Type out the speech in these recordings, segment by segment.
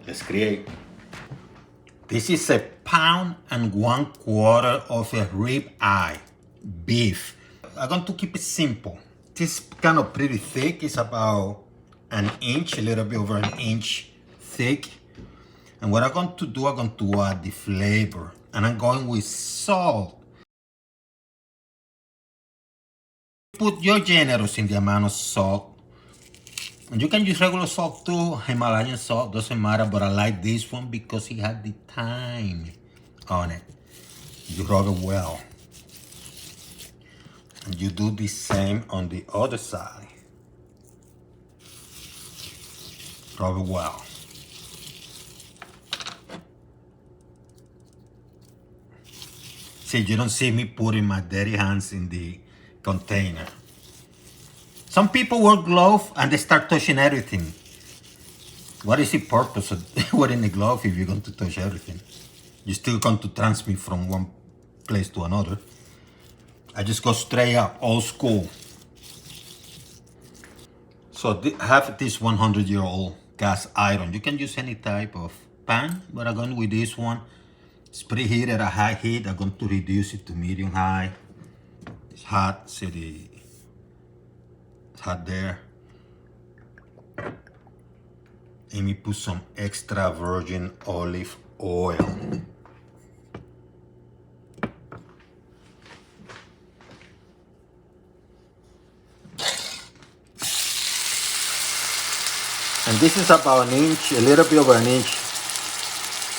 Let's create. This is 1.25 pounds of a ribeye beef. I'm going to keep it simple. This is kind of pretty thick. It's about an inch, a little bit over an inch thick. And what I'm going to do, I'm going to add the flavor. And I'm going with salt. Put your generous in the amount of salt. And you can use regular salt too, Himalayan salt, doesn't matter, but I like this one because it had the thyme on it. You rub it well. And you do the same on the other side. Rub it well. See, you don't see me putting my dirty hands in the container. Some people wear gloves and they start touching everything. What is the purpose of wearing a glove if you're going to touch everything? You're still going to transmit from one place to another. I just go straight up, old school. So I have this 100-year-old cast iron. You can use any type of pan, but I'm going with this one. It's preheated at high heat. I'm going to reduce it to medium high. It's hot, see it's hot there. Let me put some extra virgin olive oil. And this is about an inch, a little bit over an inch,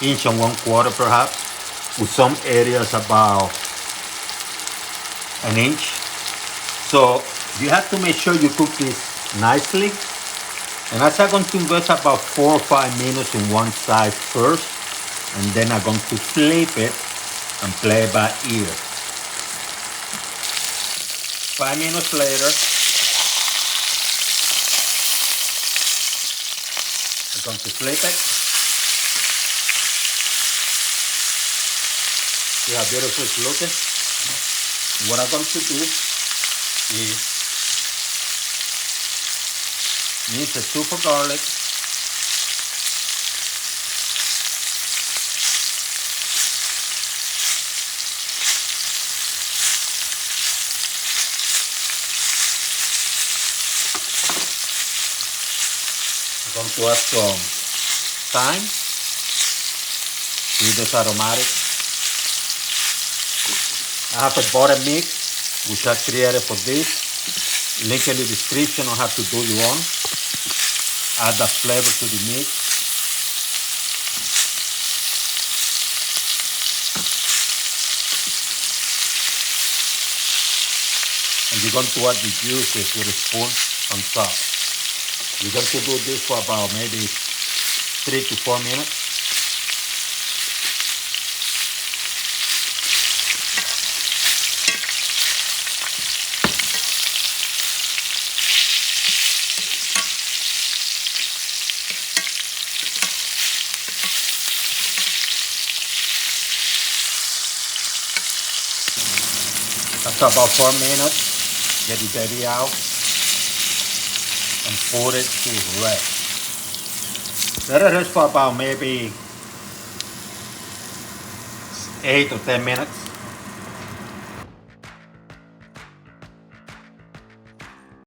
1/4 perhaps, with some areas about an inch. So you have to make sure you cook this nicely. And as I'm going to invest about 4 or 5 minutes in one side first, and then I'm going to flip it and play it by ear. 5 minutes later, I'm going to flip it. See how beautiful it's looking? What I'm going to do is mince a tube of garlic. I'm going to add some thyme. See those aromatics. I have a butter mix which I created for this. Link in the description on how to do your own. Add that flavor to the meat. And you're going to add the juices with a spoon on top. You're going to do this for about maybe 3 to 4 minutes. After about 4 minutes, get the baby out and put it to rest. Let it rest for about maybe 8 or 10 minutes.